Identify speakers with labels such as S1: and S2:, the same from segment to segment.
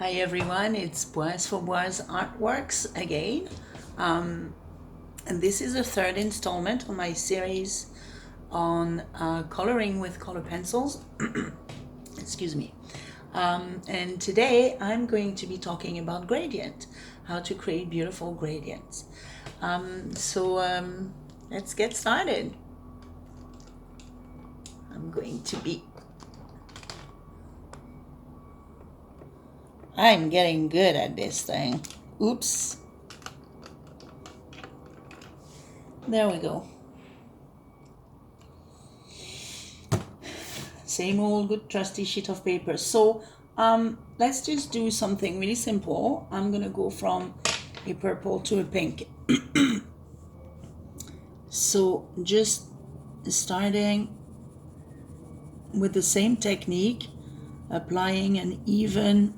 S1: Hi everyone, it's Boaz for Boaz Artworks again. And this is the third installment of my series on coloring with color pencils. Excuse me. And today I'm going to be talking about gradient, how to create beautiful gradients. So let's get started. I'm getting good at this thing. Oops. There we go. Same old good trusty sheet of paper. So let's just do something really simple. I'm gonna go from a purple to a pink. So just starting with the same technique, applying an even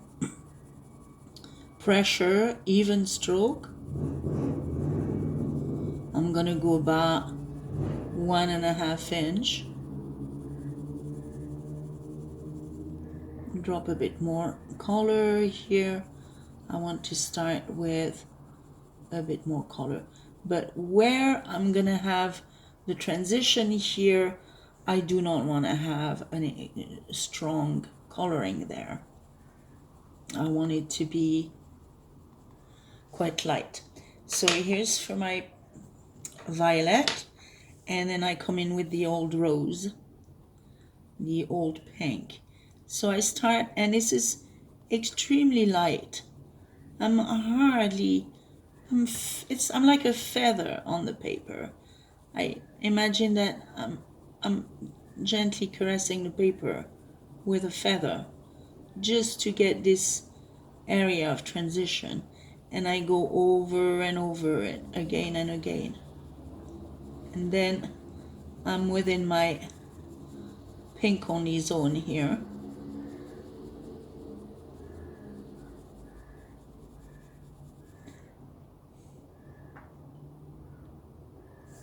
S1: pressure, even stroke. I'm gonna go about 1.5 inch. Drop a bit more color here. I want to start with a bit more color, but where I'm gonna have the transition here, I do not want to have any strong coloring there. I want it to be quite light. So here's for my violet, and then I come in with the old rose, the old pink. So I start, and this is extremely light. I'm like a feather on the paper. I imagine that I'm gently caressing the paper with a feather just to get this area of transition, and I go over and over it again and again, and then I'm within my pink only zone here.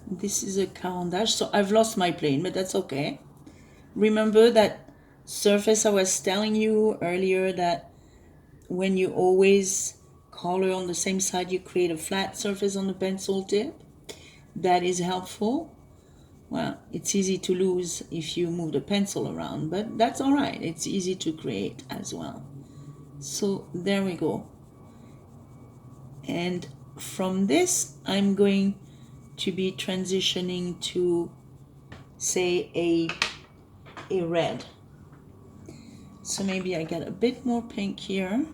S1: This is a caran d'Ache, so I've lost my plane, but that's okay. Remember that surface I was telling you earlier, that when you always color on the same side, you create a flat surface on the pencil tip. That is helpful. Well, it's easy to lose if you move the pencil around, but that's all right. It's easy to create as well. So there we go. And from this, I'm going to be transitioning to, say, a red. So maybe I get a bit more pink here.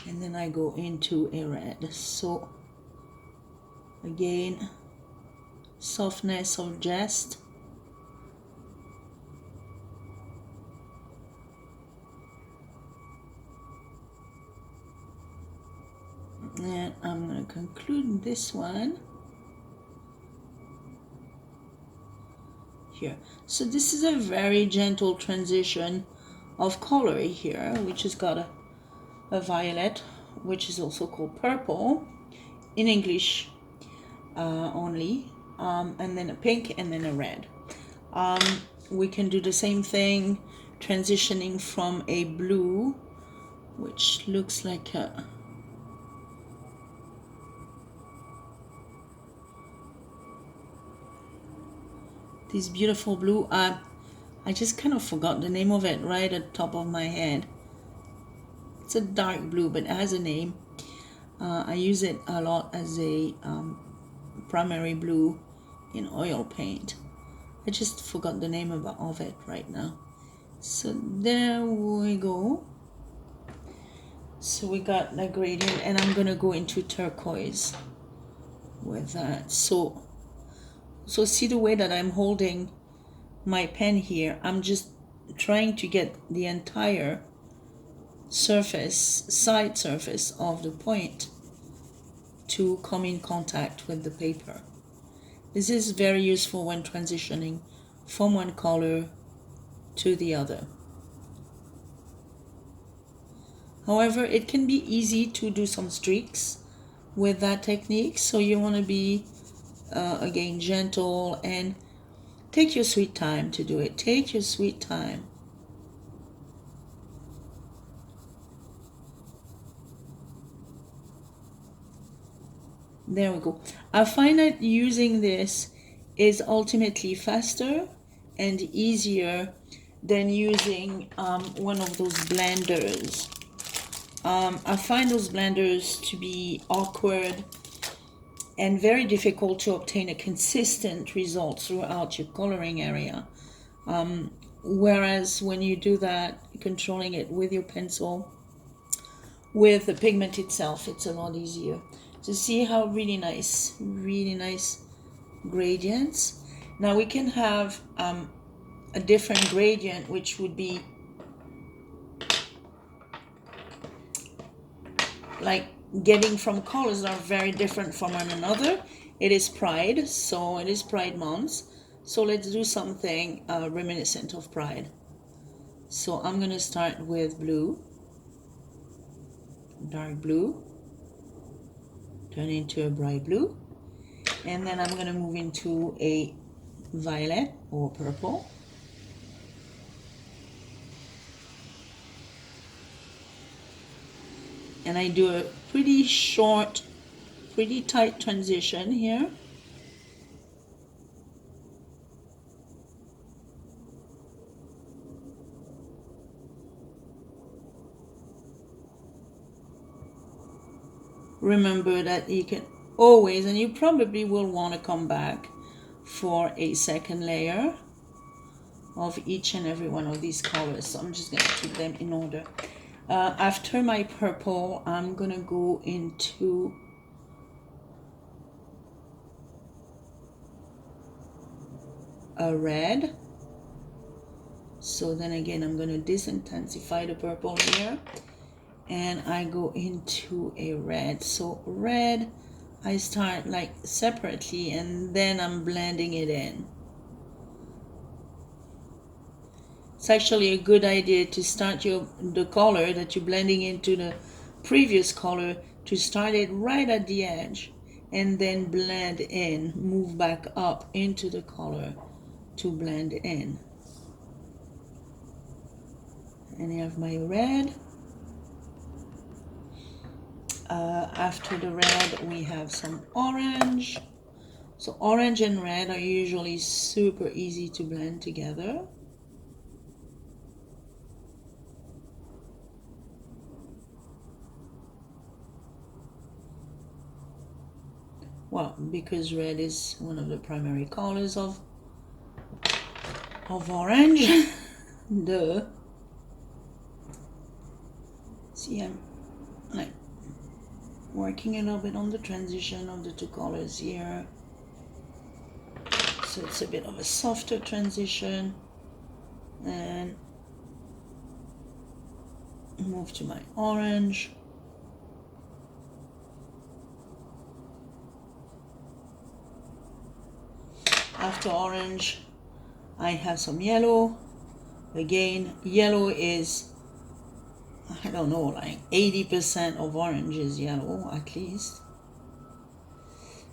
S1: And then I go into a red. So again, softness of jest. And I'm going to conclude this one here. So this is a very gentle transition of color here. We just got a violet, which is also called purple in English only, and then a pink, and then a red. We can do the same thing transitioning from a blue, which looks like this beautiful blue. I just kind of forgot the name of it right at the top of my head. It's a dark blue, but it has a name. I use it a lot as a primary blue in oil paint. I just forgot the name of it right now. So there we go. So we got the gradient, and I'm gonna go into turquoise with that. So see the way that I'm holding my pen here. I'm just trying to get the entire side surface of the point to come in contact with the paper. This is very useful when transitioning from one color to the other. However, it can be easy to do some streaks with that technique, so you want to be again gentle, and Take your sweet time to do it. Take your sweet time. There we go. I find that using this is ultimately faster and easier than using one of those blenders. I find those blenders to be awkward and very difficult to obtain a consistent result throughout your coloring area. Whereas when you do that, controlling it with your pencil, with the pigment itself, it's a lot easier. So see how really nice gradients. Now we can have a different gradient, which would be like getting from colors that are very different from one another. It is Pride, so it is Pride Month. So let's do something reminiscent of Pride. So I'm gonna start with blue, dark blue, turn into a bright blue, and then I'm gonna move into a violet or purple. And I do a pretty short, pretty tight transition here. Remember that you can always, and you probably will want to come back for a second layer of each and every one of these colors. So I'm just going to keep them in order. After my purple, I'm going to go into a red. So then again, I'm going to disintensify the purple here. And I go into a red. So red, I start like separately and then I'm blending it in. It's actually a good idea to start the color that you're blending into the previous color, to start it right at the edge and then blend in, move back up into the color to blend in. And I have my red. After the red, we have some orange. So orange and red are usually super easy to blend together. Well, because red is one of the primary colors of orange. Duh. See, I'm like working a little bit on the transition of the two colors here. So it's a bit of a softer transition. And move to my orange. After orange, I have some yellow. Again, yellow is, I don't know, like 80% of orange is yellow, at least.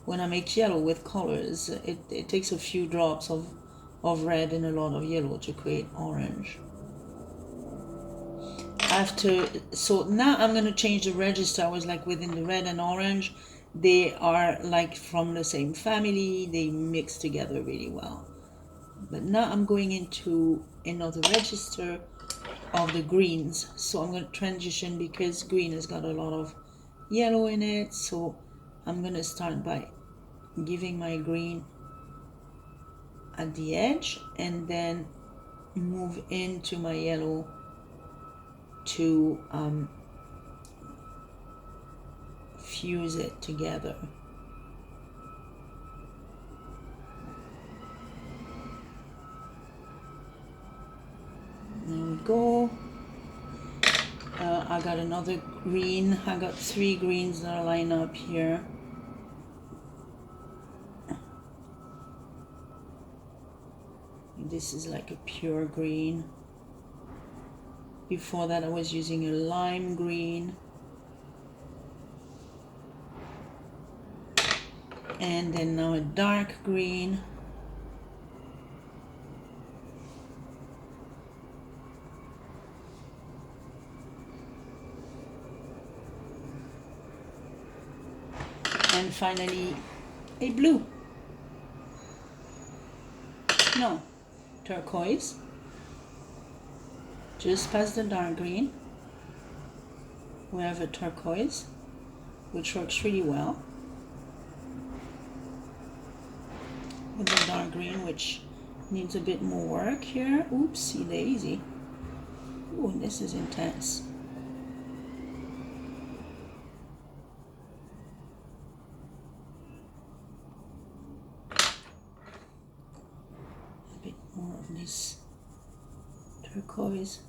S1: When I make yellow with colors, it takes a few drops of red and a lot of yellow to create orange. So now I'm going to change the register. I was like within the red and orange. They are like from the same family. They mix together really well. But now I'm going into another register of the greens. So I'm going to transition because green has got a lot of yellow in it. So I'm going to start by giving my green at the edge and then move into my yellow to fuse it together. There we go. I got another green. I got 3 greens that are lined up here. This is like a pure green. Before that I was using a lime green. And then now a dark green. And finally, a blue. No, turquoise. Just past the dark green, we have a turquoise, which works really well with the dark green, which needs a bit more work here. Oopsie daisy. Ooh, this is intense. A bit more of this turquoise.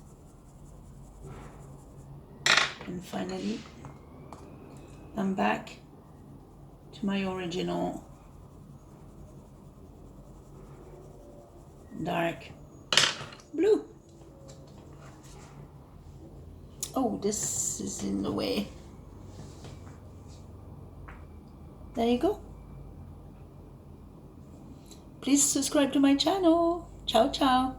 S1: And finally, I'm back to my original dark blue. Oh, this is in the way. There you go. Please subscribe to my channel. Ciao, ciao.